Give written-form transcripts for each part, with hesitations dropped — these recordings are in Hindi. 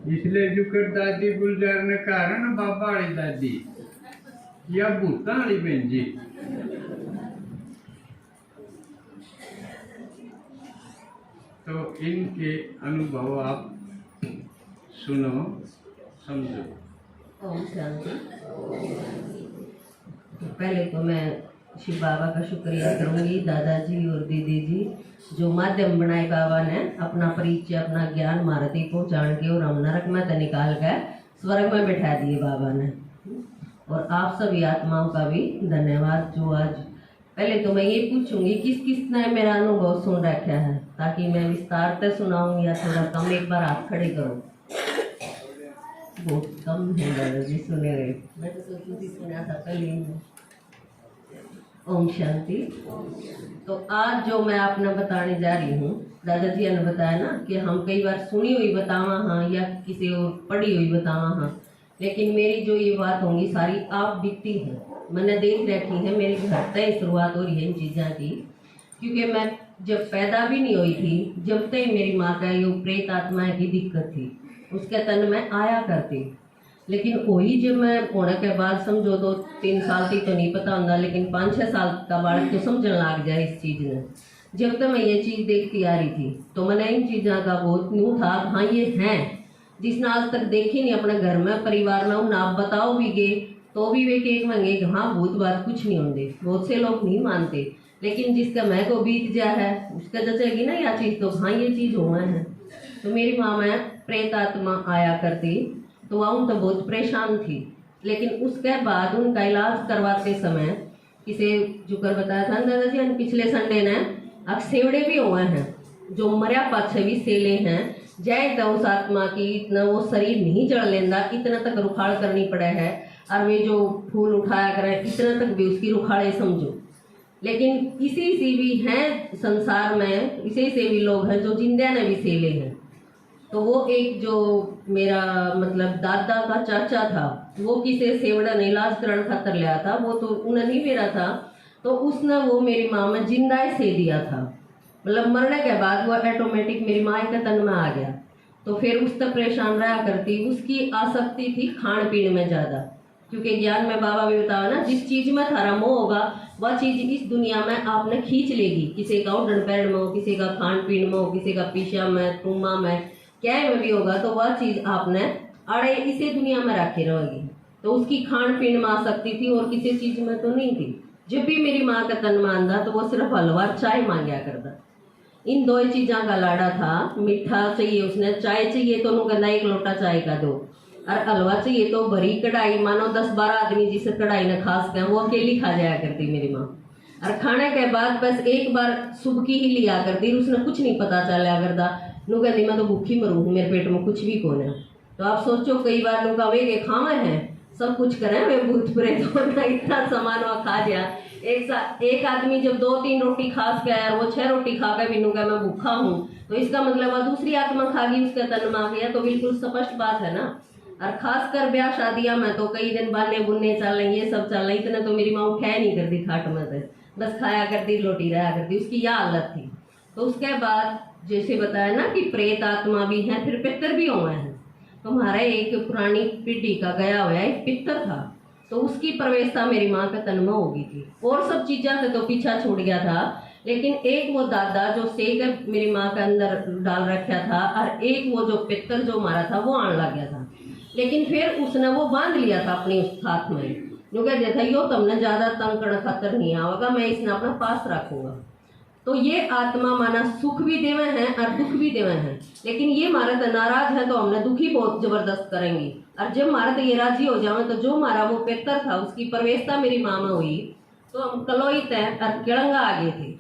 इसलिए जुकर दादी गुलजार ने कहा ना बाबा वाली दादी या भूतां वाली बहन जी। तो इनके अनुभव आप सुनो, समझो। ओम शांति। पहले तो मैं शिव बाबा का शुक्रिया करूंगी, दादाजी और दीदी जी जो माध्यम बनाए बाबा ने अपना परिचय अपना ज्ञान मारती पहुँचाने के और हम नरक में तो निकाल कर स्वर्ग में बैठा दिए बाबा ने। और आप सभी आत्माओं का भी धन्यवाद जो आज पहले तो मैं ये पूछूंगी किस किस ने मेरा अनुभव सुन रखा है ताकि मैं विस्तार से सुनाऊं या थोड़ा कम। एक बार हाथ खड़े करो। बहुत कम है दादाजी सुने रहे। मैं तो सोचती थी सुना था पहले ही। ओम शांति। तो आज जो मैं आपने बताने जा रही हूँ, दादाजी ने बताया ना कि हम कई बार सुनी हुई बतावा हाँ या किसी और पढ़ी हुई बतावा हाँ, लेकिन मेरी जो ये बात होंगी सारी आप बीती है, मैंने देख रखी है। मेरे घर से ही शुरुआत हो रही है इन चीज़ों की, क्योंकि मैं जब पैदा भी नहीं हुई थी जब तक मेरी माँ का ये प्रेत आत्मा की दिक्कत थी, उसके तन में आया करती। लेकिन वही जब मैं होने के बाद समझो 2-3 साल की तो नहीं पता होता, लेकिन 5-6 साल का बालक तो समझने लग जाए इस चीज़ ने। जब तक मैं ये चीज़ देखती आ रही थी तो मैंने इन चीज़ों का बहुत न्यू था हाँ ये हैं, जिसने आज तक देखी नहीं अपने घर में परिवार में। उन आप बताओ भी गए तो भी वे केक मांगे हाँ भूत बात कुछ नहीं होंगे। बहुत से लोग नहीं मानते, लेकिन जिसका मैं को बीत जा है उसका जचेगी ना यह चीज़ तो हाँ ये चीज़ हुआ है। तो मेरी माँ में प्रेत आत्मा आया करती तो वह उन तो बहुत परेशान थी, लेकिन उसके बाद उनका इलाज करवाते समय किसे जुकर बताया था दादाजी पिछले संडे ने अब सेवड़े भी हुए हैं जो मरिया पाछे भी सेले हैं। जय तो उस आत्मा की इतना वो शरीर नहीं चढ़ लेंदा, इतना तक रुखाड़ करनी पड़े है। और वे जो फूल उठाया करे इतना तक भी उसकी रुखाड़े समझो। लेकिन इसी से भी हैं संसार में, इसी से भी लोग हैं जो जिंदा ने भी सेले हैं। तो वो एक जो मेरा मतलब दादा का चाचा था वो किसे सेवड़ा ने इलाज करण खातर लिया था, वो तो उन्हें नहीं मेरा था, तो उसने वो मेरी माँ में जिंदा ही से दिया था। मतलब मरने के बाद वो ऑटोमेटिक मेरी माँ के तन में आ गया। तो फिर उस तक परेशान रहा करती। उसकी आसक्ति थी खान पीने में ज़्यादा, क्योंकि ज्ञान में बाबा भी बताया ना जिस चीज़ में थारा मोह होगा वह चीज़ इस दुनिया में आपने खींच लेगी। किसी का उड़न पैर में हो, किसी का खान पीन में हो, किसी का पीछा में तुमा में क्या में भी होगा, तो वह चीज़ आपने अड़े इसे दुनिया में रखे रहेगी। तो उसकी खान पीन में आ सकती थी और किसी चीज़ में तो नहीं थी। जब भी मेरी माँ का तन मानदा तो वो सिर्फ हलवा चाय मांगया करता। इन दो चीज़ों का लाड़ा था। मीठा चाहिए उसने, चाय चाहिए तो उन्होंने कहना 1 लोटा चाय का दो, और हलवा चाहिए तो भरी कढ़ाई, मानो 10-12 आदमी जिस कढ़ाई ने खास कर वो अकेली खा जाया करती मेरी माँ। और खाने के बाद बस एक बार सुबह की ही लिया करती, उसने कुछ नहीं पता चला करता। नु कहती मैं तो भूखी मरूँ, मेरे पेट में कुछ भी कौन है। तो आप सोचो कई बार लोग वे के खावे हैं सब कुछ करें वे भूत प्रेत होना इतना सामान वहाँ खा जा। एक आदमी जब 2-3 रोटी खास के आया और वो 6 रोटी खा के भी नु मैं भूखा हूँ, तो इसका मतलब वह दूसरी आत्मा खागी उसके तन में आ गया। तो बिल्कुल स्पष्ट बात है ना। और खासकर ब्याह शादियां में तो कई दिन बाने बुनने चल रही ये सब चल रही, इतना तो मेरी माँ उठाया नहीं करती खाट में से, बस खाया करती रोटी रहा करती, उसकी यह हालत थी। तो उसके बाद जैसे बताया ना कि प्रेत आत्मा भी है, फिर पितर भी हुए हैं। तो हमारे एक पुरानी पीढ़ी का गया हुआ एक पितर था, तो उसकी प्रवेशता मेरी माँ के तन में हो गई थी। और सब चीज़ों से तो पीछा छूट गया था, लेकिन एक वो दादा जो सेकर मेरी माँ के अंदर डाल रखा था, और एक वो जो पितर जो मारा था वो आने लग गया था। लेकिन फिर उसने वो बांध लिया था अपनी उस हाथ में, जो कह दिया था यो तुमने ज़्यादा तंग करना खातर नहीं आवेगा, मैं इसने अपना पास रखूँगा। तो ये आत्मा माना सुख भी देवे हैं और दुख भी देवे हैं, लेकिन ये मारे तो नाराज है तो हमने दुखी बहुत जबरदस्त करेंगी। और जब मारे तो ये राजी हो जावे, तो जो मारा वो पेतर था उसकी प्रवेशता मेरी माँ में हुई। तो हम कलोई तय और केलंगा आगे थे।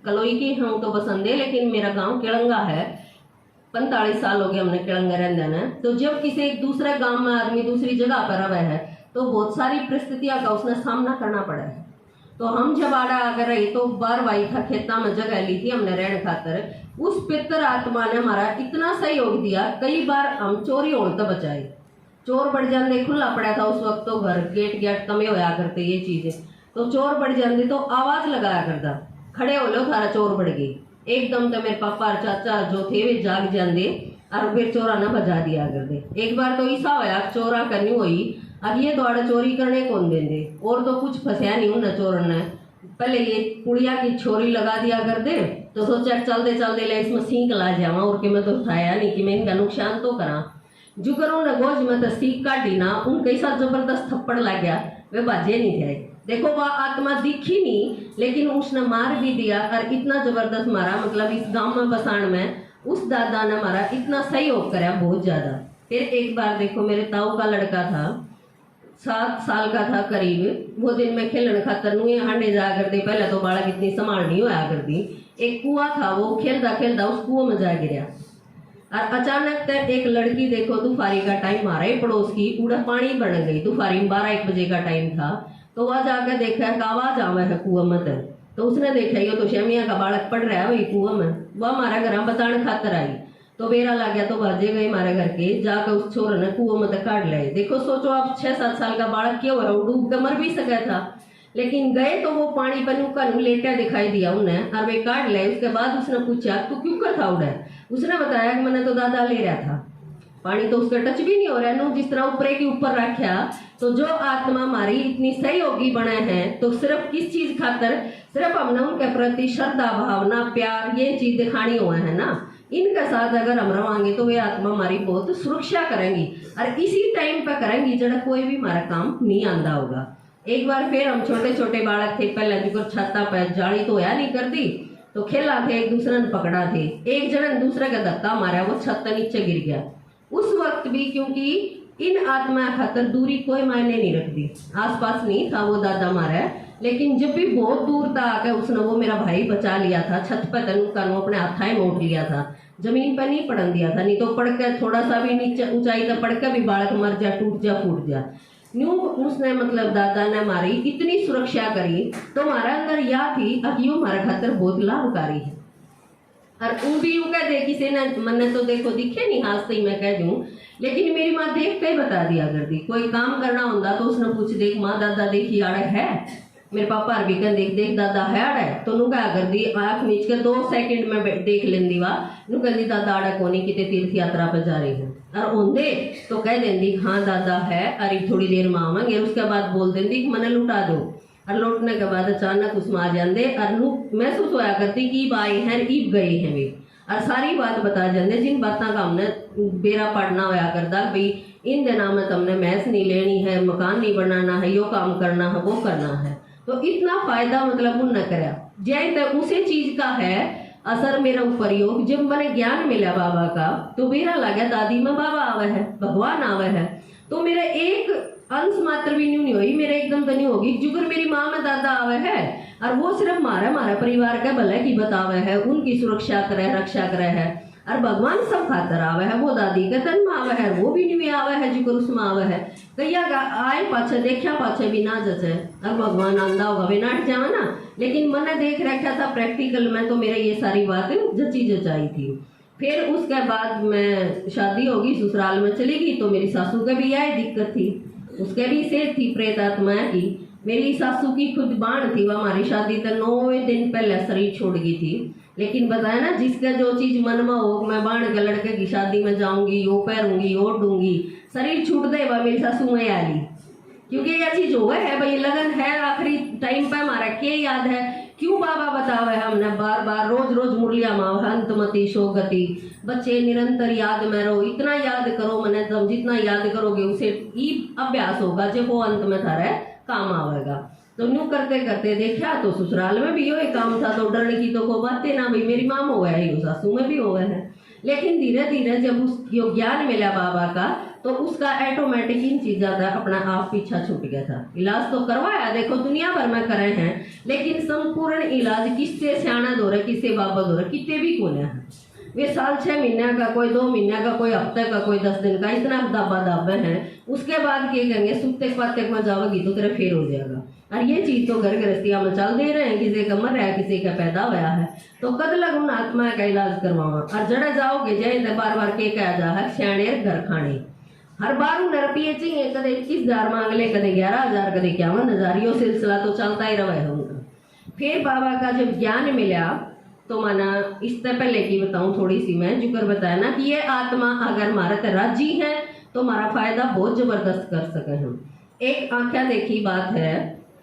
कलोई की हम तो बसंदे, लेकिन मेरा गांव केलंगा है। 45 साल हो गए हमने केलंगा रहने ने। तो जब किसी एक दूसरे गांव में आदमी दूसरी जगह पर रहे है तो बहुत सारी परिस्थितियां का उसने सामना करना पड़ा है। तो हम जब आड़ा आकर रही तो बार वाई था खेता में जगह ली थी हमने रहने खातर। उस पितर आत्मा ने हमारा इतना सहयोग दिया, कई बार हम चोरी होने तो बचाए। चोर बढ़ जाते, खुला पड़ा था उस वक्त तो घर गेट कमे होया करते ये चीज़। तो चोर बढ़ जाते तो आवाज़ लगाया करता, खड़े हो लो थारा चोर बढ़ गई। एकदम तो मेरे पापा और चाचा जो थे वे जाग जाते और फिर चोरा ना बजा दिया कर दे। एक बार तो ऐसा होया चोरा करनी हुई, अब ये द्वारा चोरी करने कौन देंगे, और तो कुछ फंसाया नहीं उन चोरन ने। पहले ये पुड़िया की छोरी लगा दिया कर दे, तो सोचा चलते चलते ले इसमें सीख ला जावा, और कि मैं तो उठाया नहीं कि मैं इनका नुकसान तो करा। जो करो ना गोज में तो सीख काटी ना, उन कैसा जबरदस्त थप्पड़ लग गया, वे बाजे नहीं थे। देखो वह आत्मा दिखी नहीं, लेकिन उसने मार भी दिया, और इतना जबरदस्त मारा, मतलब इस गांव में बसाण में उस दादा ने मारा, इतना सहयोग करा बहुत ज्यादा। फिर एक बार देखो मेरे ताऊ का लड़का था, 7 साल का था करीब, वो दिन में खेलन खातर नुए हांडे जा करते, पहले तो बालक इतनी संभालनी होया करती। एक कुआं था, वो खेलता खेलता उस कुआं में जा गिरा, और अचानक तक एक लड़की देखो दोपहरी का टाइम मारा है पड़ोस की, पूरा पानी बन गई। दोपहरी में 12-1 बजे का टाइम था, तो वह जाकर देखा कि आवाज आवा है कुआं में, तो उसने देखा ये तो शमिया का बालक पड़ रहा है वही कुआं में। वह हमारा घर बताने खातर आई, तो बेरा लग गया, तो भाजे गए हमारे घर के, जाकर उस छोर ने कुआं में काट लाए। देखो सोचो आप 6-7 साल का बालक क्यों है, वो डूब कर मर भी सका था, लेकिन गए तो वो पानी पर का लेटा दिखाई दिया उन्हें, और वे काट लाए। उसके बाद उसने पूछा तू क्यों कर था उड़े, उसने बताया कि मैंने तो दादा ले रहा था, पानी तो उसका टच भी नहीं हो रहा है, जिस तरह ऊपर के ऊपर रखा। तो जो आत्मा हमारी इतनी सहयोगी बने हैं, तो सिर्फ किस चीज खातर, सिर्फ हमने उनके प्रति श्रद्धा भावना प्यार ये चीज दिखानी हुआ है ना, इनके साथ अगर हम रवांगे तो वे आत्मा हमारी बहुत सुरक्षा करेंगी, और इसी टाइम पर करेंगी जब कोई भी हमारा काम नहीं आंदा होगा। एक बार फिर हम छोटे छोटे बालक थे, पहले जो छत्ता पर जाली तो होया नहीं करती, तो खेला थे, एक दूसरे ने पकड़ा थे, एक जन दूसरे का धक्का मारा, वो छत नीचे गिर गया। उस वक्त भी क्योंकि इन आत्मा खातर दूरी कोई मायने नहीं रखती, आसपास नहीं था वो दादा मारा, लेकिन जब भी बहुत दूर था आकर उसने वो मेरा भाई बचा लिया था, छत पर तनुका अपने हाथा मोड़ लिया था, जमीन पर नहीं पड़न दिया था, नहीं तो पड़कर थोड़ा सा भी नीचे ऊंचाई तक पड़कर भी बालक मर जा, टूट जा, फूट जा। न्यू उसने मतलब दादा ने हमारी इतनी सुरक्षा करी, तो हमारे अंदर यह थी अब यू हमारे खातर बहुत लाभकारी है। और वो भी यूं कह दे किसी ने मैंने तो देखो दिखे नहीं हाथ से मैं कह दूं, लेकिन मेरी माँ देख के ही बता दिया करती, कोई काम करना होता तो उसने पूछ देख माँ दादा देखी आड़े है, मेरे पापा अरबी कन देख देख दादा है आड़े, तो नु क्या कर दी आँख मीच के 2 सेकंड में देख लेंदी वा, नु कह दी दादा आड़े कोनी किते तीर्थ यात्रा पर जा रही हूँ, और ओंदे तो कह देंदी हाँ दादा है, अरे थोड़ी देर में आवेंगे, उसके बाद बोल देंदी मैंने लुटा दो, और लौटने के बाद अचानक उसमें आ जाते, और महसूस होया करती कि आए हैं ईब गए हैं वे, और सारी बात बता जाते जिन बातों का हमने बेरा पढ़ना होया करता, भाई इन दिनों में तुमने मैस नहीं लेनी है, मकान नहीं बनाना है, यो काम करना है, वो करना है, तो इतना फायदा मतलब उन न करा जय तक उसी चीज का है असर मेरा ऊपर योग। जब मैंने ज्ञान मिला बाबा का, तो मेरा लगा दादी में बाबा आवे है, भगवान आवे है, तो मेरा एक अंश मात्र भी नहीं हुई, मेरे एकदम तो नहीं होगी, जुगर मेरी माँ में दादा आवे है, और वो सिर्फ हमारे परिवार का भले की बतावे है, उनकी सुरक्षा करे रक्षा करे है, और भगवान सब खातर आवे है, वो दादी के तन में आवे है, वो भी नहीं आवे है, जुगर उसमें आवे है, कैया आए पाछे देखा पाछे भी ना जचे, अब भगवान आंदा होगा वे नाट जावा ना, लेकिन मैंने देख रखा था प्रैक्टिकल में, तो मेरे ये सारी बात जची जचाई थी। फिर उसके बाद मैं शादी होगी, ससुराल में चली गई, तो मेरी सासू का भी यही दिक्कत थी, उसके भी से थी प्रेत आत्मा की। मेरी सासू की खुद बाण थी, वह हमारी शादी तक 9वें दिन पहले शरीर छोड़ गई थी, लेकिन बताया ना जिसका जो चीज मन में हो, मैं बाण के लड़के की शादी में जाऊंगी, यो पहनूंगी, यो दूंगी, शरीर छूट दे वह मेरी सासू में आली, क्योंकि यह चीज हो है भाई लगन है, आखिरी टाइम पे हमारा क्या याद है, क्यों बाबा बतावे हमने बार बार रोज रोज मुरलिया माँ अंतमति शोगति, बच्चे निरंतर याद में रहो, इतना याद करो मैंने, तुम जितना याद करोगे उसे ही अभ्यास होगा, जब वो अंत में थारे काम आवेगा। तो न्यू करते करते देखा तो ससुराल में भी यो काम था, तो डरने की तो को बातें ना, भाई मेरी माँ हो गया है, सासू में भी हो गए हैं, लेकिन धीरे धीरे जब उसको ज्ञान मिला बाबा का, तो उसका ऑटोमेटिक इन चीज़ों का अपना आप पीछा छूट गया था। इलाज तो करवाया देखो दुनिया भर में करे हैं, लेकिन संपूर्ण इलाज किससे सियाना दो रहे, किससे बाबा दो रहे, कितने भी कोने हैं, वे साल 6 महीने का, कोई 2 महीने का, कोई हफ्ते का, कोई 10 दिन का, इतना दाबा दाबे हैं। उसके बाद क्या कहेंगे सुखते पाते में जाओगी तो तेरा फेर हो जाएगा। और ये चीज तो घर गृहस्थियां में चल दे रहे हैं, किसी का मर रहा है, किसी का पैदा हुआ है, तो कद लग उन आत्मा का इलाज करवावा। और जड़ा जाओगे जय बार बार के कहा जा है सियाणेर घर खाने, हर बार उन रुपये चाहिए, कदे 21,000 मांग ले, कदे 11,000, कदे 51,000, यो सिलसिला तो चलता ही रहा है उनका। फिर बाबा का जब ज्ञान मिला तो माना इससे पहले की बताऊं थोड़ी सी मैं जुकर बताया ना कि ये आत्मा अगर हमारे राजी है तो हमारा फायदा बहुत जबरदस्त कर सके हम। एक आंखें देखी बात है,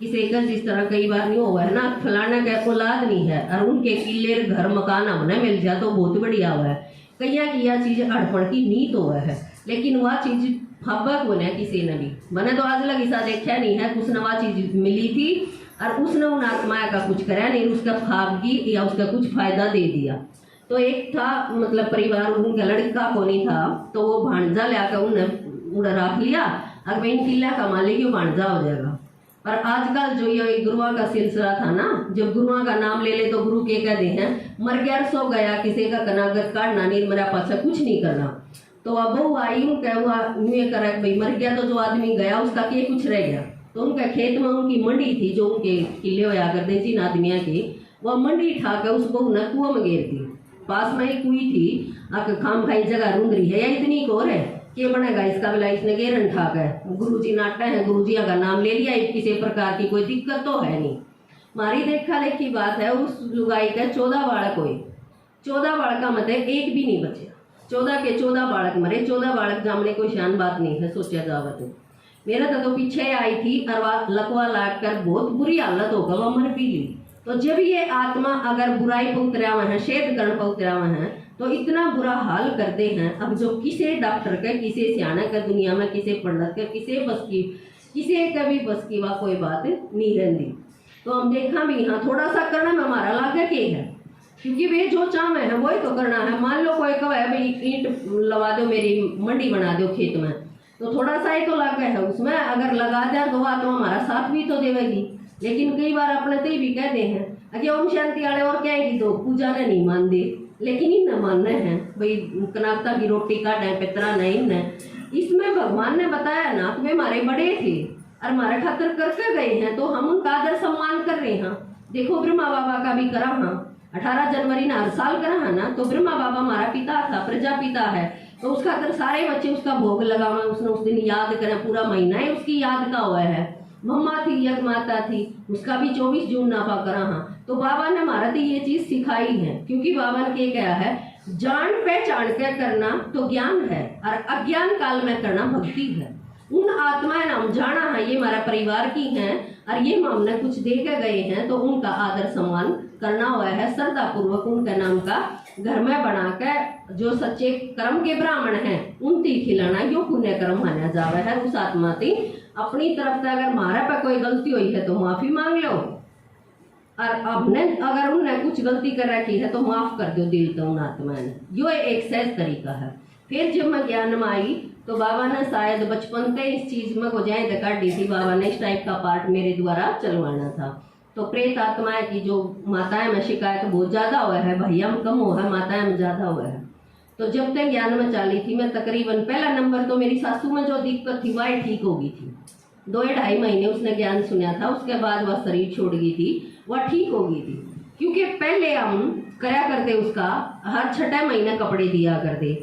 किसी का जिस तरह कई बार नहीं हुआ है ना, फलाना का औलाद नहीं है और उनके किले घर मकान हमने मिल जाए तो बहुत बढ़िया हुआ है। कईया की यह चीज अड़पड़ की नीत हुआ है, लेकिन वह चीज फब्बक बने किसी ने भी मैंने तो आज लग ऐसा देखा नहीं है, कुछ नवा चीज मिली थी और उसने उन आत्माया का कुछ करा नहीं, उसका फाबगी या उसका कुछ फायदा दे दिया। तो एक था मतलब परिवार, उनका लड़का को नहीं था, तो वो भांजा लाकर उन्हें उड़ा रख लिया और मैं इन किला कमा लेगी वो भांजा हो जाएगा। पर आजकल जो ये गुरुआ का सिलसिला था ना, जब गुरुआ का नाम ले ले तो गुरु के कहते हैं मर गया सो गया, किसी का कनागत काटना नहीं, मेरा पासा कुछ नहीं करना। तो अब वो आई उनका हुआ ये करा भाई मर गया तो जो आदमी गया उसका के कुछ रह गया। तो उनका खेत में उनकी मंडी थी जो उनके किले होया करते जिन आदमिया की, वह मंडी उठा कर उस बहू ने कुआं में घेर दी। पास में ही कुई थी, आके खाम खाई जगह रूंद रही है या इतनी कोर है कि बनेगा इसका बिला, इसने घेरन ठाक है। गुरु जी नाटा है, गुरु जी का नाम ले लिया, किसी प्रकार की कोई दिक्कत तो है नहीं। मारी देखा देखी बात है, उस लुगाई का 14 बालक हुए, 14 बालका मत एक भी नहीं बचे, 14 के 14 बालक मरे। 14 बालक जामने कोई शान बात नहीं है सोचा जावा तो। मेरा तो पीछे आई थी और वह लकवा लाग कर बहुत बुरी हालत होगा, वह मर भी ली। तो जब ये आत्मा अगर बुराई पर उतरा हुआ है, शेद कर्ण पर उतरा हुआ है, तो इतना बुरा हाल करते हैं। अब जो किसी डॉक्टर का, किसी सियाना का दुनिया में, किसी पंडित का, किसी बस की, किसी का भी बस की वह कोई बात नहीं रहती। तो हम देखा भी हाँ थोड़ा सा करना में हमारा लागे के है, क्योंकि वे जो चाहे हैं वही तो करना है। मान लो कोई कहे भाई ईंट लगा दो, मेरी मंडी बना दो खेत में, तो थोड़ा सा ही तो लगा है उसमें, अगर लगा दिया तो वह तो हमारा साथ भी तो देवेगी। लेकिन कई बार अपने तो भी कहते हैं अरे ओम शांति वाले और क्या है कि तो पूजा ने नहीं मान दे, लेकिन इन न मानने हैं भाई कनाकता की रोटी काटे पितरा नहीं न। इसमें भगवान ने बताया ना कि वे हमारे बड़े थे और हमारे खातर करके गए हैं, तो हम उनका आदर सम्मान कर रहे हैं। देखो ब्रह्मा बाबा का भी करा हाँ, 18 जनवरी ना हर साल करा है ना, तो ब्रह्मा बाबा हमारा पिता था, प्रजापिता है, तो उसका खातर सारे बच्चे उसका भोग लगावा, उसने उस दिन याद करें, पूरा महीना ही उसकी याद का हुआ है। मम्मा थी, यज्ञ माता थी, उसका भी 24 जून नापा करा हाँ। तो बाबा ने हमारा तो ये चीज सिखाई है, क्योंकि बाबा ने क्या कहा है, जान पहचान के करना तो ज्ञान है और अज्ञान काल में करना भक्ति है। उन आत्माएं नाम जाना है, ये हमारा परिवार की हैं और ये हमने कुछ दे के गए हैं, तो उनका आदर सम्मान करना हुआ है श्रद्धा पूर्वक। उनका नाम का घर में बना के जो सच्चे कर्म के ब्राह्मण हैं उनती खिलाना, यो पुण्य कर्म माना जावे है। उस आत्मा की अपनी तरफ से अगर हमारे पे कोई गलती हुई है तो माफी मांग लो, और आपने अगर उन्हें कुछ गलती कर रखी है तो माफ कर दो दिल तो उन आत्मा ने। यो एक सहज तरीका है। फिर जब मैं ज्ञान में आई तो बाबा ने शायद बचपन से इस चीज में को जाए काट दी थी, बाबा ने इस टाइप का पार्ट मेरे द्वारा चलवाना था। तो प्रेत आत्माएं की जो माताएं में शिकायत बहुत ज्यादा हुआ है, भैया में कम हुआ है, माताएं में ज्यादा हुआ है। तो जब तक ज्ञान में चाली थी मैं तकरीबन पहला नंबर तो मेरी सासू में जो दिक्कत थी वह ठीक हो गई थी। 2-2.5 महीने उसने ज्ञान सुना था, उसके बाद वह शरीर छोड़ गई थी, वह ठीक हो गई थी। क्योंकि पहले हम कराया करते उसका हर 6 महीने कपड़े दिया करते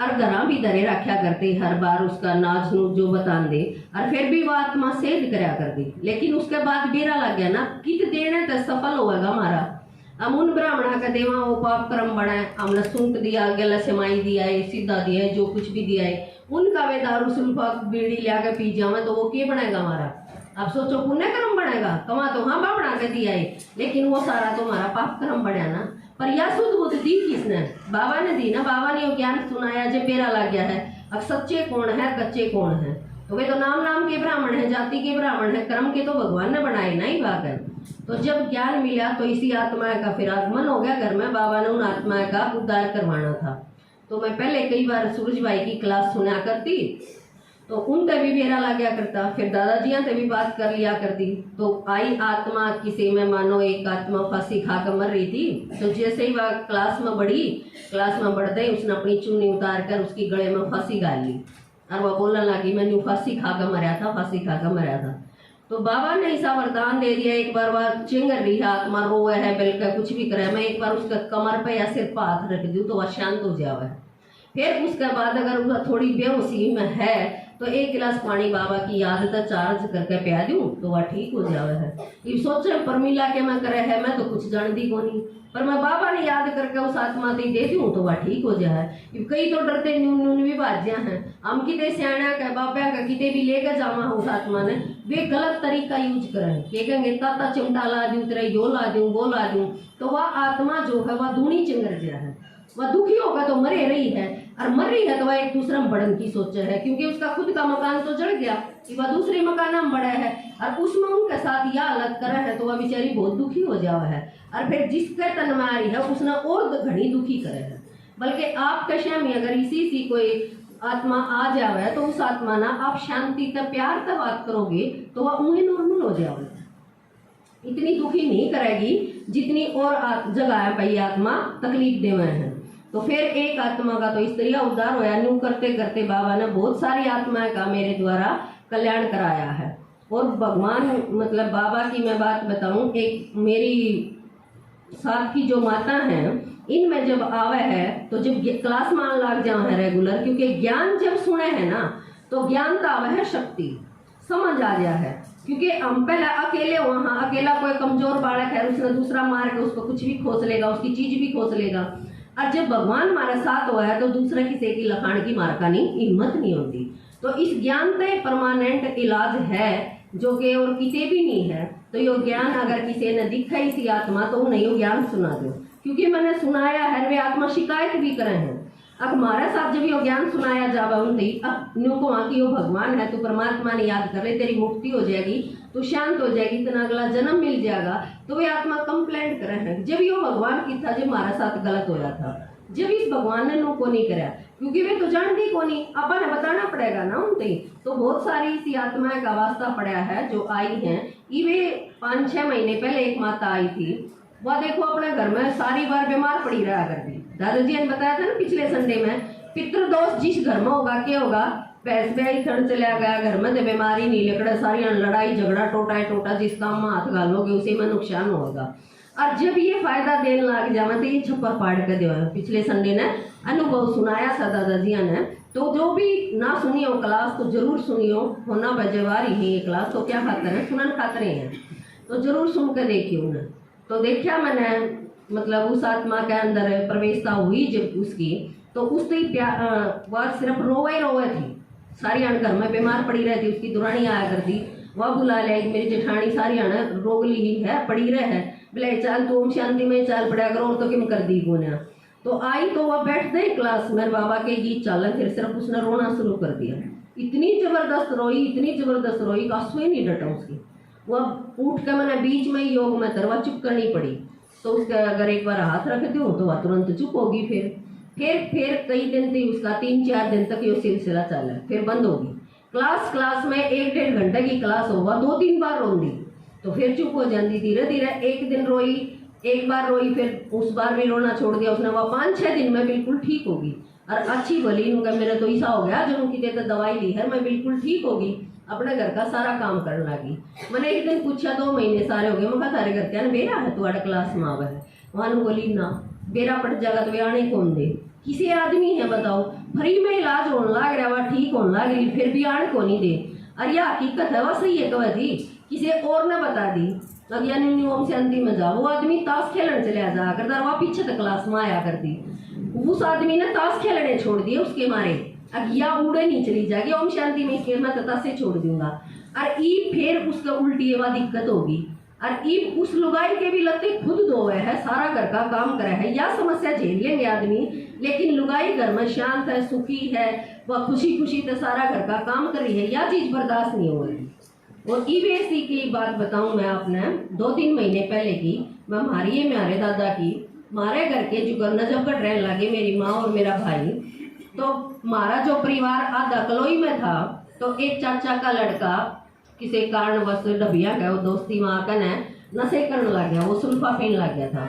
और घर भी धरे रखा करते, हर बार उसका नाच नूच जो बता दे, और फिर भी वह आत्मा सेध कराया करती। लेकिन उसके बाद बेरा लग गया ना, कित देने तक सफल होगा हमारा। हम उन ब्राह्मणा का देवा वो पाप कर्म बढ़ाए, हमने सूंट दिया, गला सेमाई दिया है, सीधा दिया है, जो कुछ भी दिया है, उनका वे दारू सुल्फा बीड़ी लिया के पी जावे तो वो क्या बनाएगा हमारा। अब सोचो पुण्य कर्म बढ़ेगा, कमा तो हाँ बना के दिया है, लेकिन वो सारा तो हमारा पाप कर्म बढ़िया ना। पर यह शुद्ध बुद्ध दी किसने? बाबा ने दी ना। बाबा ने ज्ञान सुनाया, जब बेरा लग गया है अब सच्चे कौन है कच्चे कौन है, तो वे तो नाम के ब्राह्मण है, जाति के ब्राह्मण है, कर्म के तो भगवान ने बनाए ना ही भाग। तो जब ज्ञान मिला तो इसी आत्मा का फिर आगमन हो गया घर में। बाबा ने उन आत्मा का उद्धार करवाना था। तो मैं पहले कई बार सूरज भाई की क्लास सुना करती, तो उन पे भी मेरा लग गया करता, फिर दादाजियाँ से भी बात कर लिया करती। तो आई आत्मा किसी में, मानो एक आत्मा फांसी खा कर मर रही थी, तो जैसे ही वह क्लास में बढ़ी, क्लास में बढ़ते ही उसने अपनी चुन्नी उतार कर उसकी गले में फांसी गाल ली और वह बोलने लगी मैं फांसी खा कर मरा था, फांसी खा कर मरा था। तो बाबा ने ऐसा वरदान दे दिया, एक बार वह चिंग रही है आत्मा, रोए है, बिल्कुल कुछ भी करे, मैं एक बार उसका कमर पे या सिर पर हाथ रख दूँ तो वह शांत हो जावे। फिर उसके बाद अगर वह थोड़ी बेहोशी में है तो 1 गिलास पानी बाबा की याद तक चार्ज करके पिया दूँ तो वह ठीक हो जावे है। ये सोचे परमिला के मैं करे है, मैं तो कुछ जानती को नहीं। पर मैं बाबा ने याद करके उस आत्मा दी दे दूं तो वह ठीक हो जाए। कई तो डरते न्यून न्यून भी बाजिया हैं, हम किते सियाणा का बाबा का किते भी लेकर जावा उस आत्मा ने, वे गलत तरीका यूज करें कि कहेंगे ताता चिमटा ला दूं तेरे यो ला दूं वो ला दूं, तो वह आत्मा जो है वह दूनी चिंगर जा है, वह दुखी होगा तो मरे रही है, और मर रही है तो वह एक दूसरा में बढ़न की सोच है, क्योंकि उसका खुद का मकान तो जड़ गया कि वह दूसरे मकान में बड़ा है, और उसमें उनके साथ यह अलग करा है तो वह बेचारी बहुत दुखी हो जावा है, और फिर जिसके तन में आ रही है उसने और घनी दुखी करे है। बल्कि आप कशा में अगर इसी सी कोई आत्मा आ जावे तो उस आत्मा ना आप शांति का प्यार का बात करोगे तो वह उन्हें नॉर्मल हो जावे, इतनी दुखी नहीं करेगी जितनी और जगह पे आत्मा तकलीफ देवे है। तो फिर एक आत्मा का तो इस तरह उद्धार होया, न्यू करते करते बाबा ने बहुत सारी आत्माएं का मेरे द्वारा कल्याण कराया है। और भगवान मतलब बाबा की मैं बात बताऊं, एक मेरी साथ की जो माता हैं इनमें जब आवे है तो जब क्लास मान लग जाए है रेगुलर, क्योंकि ज्ञान जब सुने है ना तो ज्ञान तो आवे है शक्ति, समझ आ गया है। क्योंकि हम पहले अकेले वहाँ अकेला कोई कमजोर बालक है उसने दूसरा मार के उसको कुछ भी खोस लेगा, उसकी चीज भी खोस लेगा, और जब भगवान हमारे साथ हुआ है तो दूसरे किसी की लखान की मारका नहीं हिम्मत नहीं होती। तो इस ज्ञान का परमानेंट इलाज है जो कि और किसी भी नहीं है। तो यो ज्ञान अगर किसी ने दिखा इसी आत्मा तो उन्हें यो ज्ञान सुना दो, क्योंकि मैंने सुनाया है वे आत्मा शिकायत भी करे हैं। अब हमारे साथ जब यो ज्ञान सुनाया जावा उनकी अब न्यू को वहाँ की यो भगवान है, तू परमात्मा ने याद कर ले, तेरी मुक्ति हो जाएगी, तू शांत हो जाएगी, तेना अगला जन्म मिल जाएगा। तो वे आत्मा कंप्लेंट करे हैं जब यो भगवान की था जब हमारे साथ गलत होया था, जब इस भगवान ने नो को नहीं कराया, क्योंकि वे तो जानती को नहीं, अपन ने बताना पड़ेगा ना उनसे। तो बहुत सारी इसी आत्माएं का वास्ता पड़ा है जो आई हैं। ये 5-6 महीने पहले एक माता आई थी, वह देखो अपने घर में सारी बार बीमार पड़ी रहा करती। दादाजी ने बताया था ना पिछले संडे में, पितृदोष जिस घर में होगा क्या होगा, पैस ब्याही थन चला गया घर में, तो बीमारी नहीं लकड़ा सारी लड़ाई झगड़ा टोटा जिस काम में हाथ गालोगे उसी में नुकसान होगा। और जब ये फायदा देने लग जावे तो ये छप्पर फाड़ कर दे। पिछले संडे ने अनुभव सुनाया था दादाजी ने, तो जो भी ना सुनी हो क्लास तो जरूर सुनियो, होना बजेवारी है ये क्लास, तो क्या खातर है सुनन खातर हैं, तो जरूर सुन कर देखियो उन्हें। तो देखा मैंने मतलब उस आत्मा के अंदर प्रवेशता हुई जब उसकी, तो उसकी वह सिर्फ रोवे थी, सारी आन घर में बीमार पड़ी रहती, उसकी दुरानी आया करती, वह बुला ले मेरी जेठानी सारी आना रोग ली है पड़ी रहे है, बोले चल तू ओम शांति में चल पड़ा करो, और तो किम कर दी गुना। तो आई तो वह बैठते ही क्लास में बाबा के गीत चल, फिर सिर्फ उसने रोना शुरू कर दिया, इतनी जबरदस्त रोई कि आंसू ही नहीं डटा उसकी। वह उठ के मैंने बीच में योग में तरवा चुप करनी पड़ी, तो उसके अगर एक बार हाथ रख दूँ तो वह तुरंत चुप होगी। फिर कई दिन थी उसका 3-4 दिन तक ये सिलसिला चला, फिर बंद होगी। क्लास में 1-1.5 घंटे की क्लास होगा, 2-3 बार रोंदी तो फिर चुप हो जाती। धीरे धीरे एक दिन रोई, एक बार रोई, फिर उस बार भी रोना छोड़ दिया उसने। वह 5-6 दिन में बिल्कुल ठीक होगी और अच्छी भली उनका मेरा तो ऐसा हो गया जो उनकी देते दवाई ली है, मैं बिल्कुल ठीक होगी, अपने घर का सारा काम करने लगी। मैंने एक दिन पूछा 2 महीने सारे हो गए, मैं कहा तारे घर क्या बेरा है तुम्हारा क्लास में आवा है, वहाँ बोली ना बेरा पट जाएगा तो वे आने कौन दे, किसी आदमी है बताओ फ्री में इलाज होने लग रहा वह ठीक होने लग रही, फिर भी आने को नहीं दे। अरे यह हकीकत है, वह सही है कह थी, किसी और ने बता दी। अब यानी ओम शांति में जा, वो आदमी ताश खेलने चले जा करता, वह पीछे तक क्लास में आया करती, उस आदमी ने ताश खेलने छोड़ दिए उसके मारे। अब या उड़े नहीं चली जाएगी ओम शांति में, इसके मैं तथा से छोड़ दूंगा। और ई फिर उसका उल्टी एवं दिक्कत होगी, और ई उस लुगाई के भी लत्ते खुद धोए है, सारा घर का काम करे है, या समस्या झेल लेंगे आदमी, लेकिन लुगाई घर में शांत है, सुखी है, वह खुशी खुशी से सारा घर का काम कर रही है, यह चीज बर्दाश्त नहीं हो रही। और ईवीएससी की बात बताऊं मैं आपने 2-3 महीने पहले की, मैं मारे दादा की मारे घर के जो नजब कट रहने लगे मेरी माँ और मेरा भाई। तो हमारा जो परिवार आधा कलोई में था, तो एक चाचा का लड़का किसी कारणवश डबिया गया, वो दोस्ती माँ का नशे करने लग गया, वो सुल्फा पीने लग गया था।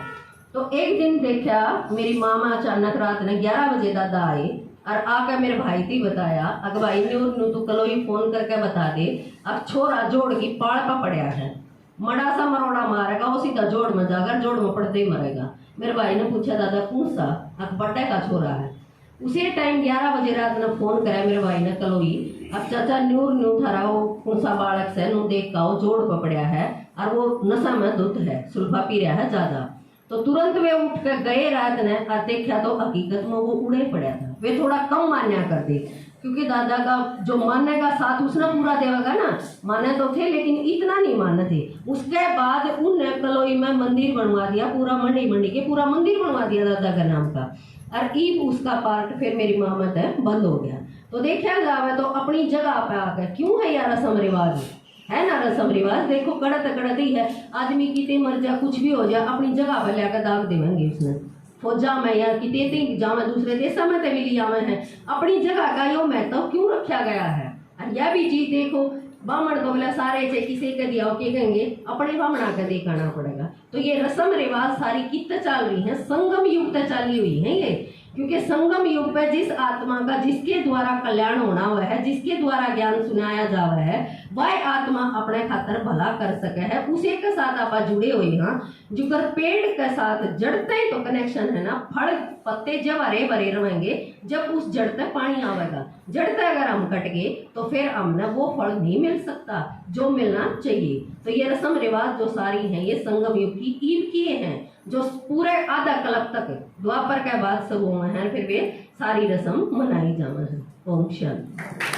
तो एक दिन देखा मेरी मामा अचानक रात ने 11 बजे दादा आए और आकर मेरे भाई थी बताया, अगर भाई ने तो कलोई फोन करके बता दे, अब छोरा जोड़ की पाड़ पर पड़ा है, मड़ा सा मरोड़ा मारेगा, वो सीधा जोड़ में जाकर जोड़ में पड़ते ही मरेगा। मेरे भाई ने पूछा दादा कौन सा, अब बट्टे का छोरा है। उसी टाइम 11 बजे रात ने फोन कराया मेरे भाई ने कलोई, अब चाचा न्यू थारा वो कौन सा बालक से नु देख का वो जोड़ पर पड़ा है और वो नशा में धुत है, सुल्फा पी रहा है ज्यादा। तो तुरंत वे उठ कर गए रात ने और देखा तो हकीकत में वो उड़े पड़ा था। वे थोड़ा कम मान्या कर दी, क्योंकि दादा का जो मानने का साथ उसने पूरा देगा ना, माने तो थे लेकिन इतना नहीं माने थे। उसके बाद उनने कलोई में मंदिर बनवा दिया, पूरा मंडी के पूरा मंदिर बनवा दिया दादा का नाम का। और ईब उसका पार्ट फिर मेरी मामत है बंद हो गया। तो देखा जावे तो अपनी जगह पे आकर क्यों है यार रस्म रिवाज, है ना रस्म रिवाज। देखो कड़त ही है, आदमी कितने मर जा कुछ भी हो जाए अपनी जगह पे लेकर दाग देंगे उसने। फौजा में या कितने जावे दूसरे देशों में तो मिली जावे हैं, अपनी जगह का यो महत्व क्यों रखा गया है। और यह भी चीज देखो, बामण तो बोला सारे से किसी के दिया के कहेंगे अपने बामणा का दिखाना पड़ेगा। तो ये रस्म रिवाज सारी कित चल रही है, संगम युग तक चली हुई है ये। क्योंकि संगम युग पे जिस आत्मा का जिसके द्वारा कल्याण होना हुआ है, जिसके द्वारा ज्ञान सुनाया जावा है, वह आत्मा अपने खातर भला कर सके है, उसी के साथ आप जुड़े हुए हैं। जुगर पेड़ के साथ जड़ते ही तो कनेक्शन है ना, फल पत्ते जब हरे भरे रहेंगे, जब उस जड़ तक पानी आवेगा, जड़ तक अगर हम कट गए तो फिर हमने वो फल नहीं मिल सकता जो मिलना चाहिए। तो ये रस्म रिवाज जो सारी हैं ये संगम युग की ईब किए हैं, जो पूरे आधा कल्प तक द्वापर के बाद सब हुए हैं, फिर वे सारी रस्म मनाई जाना है। ओम शांति।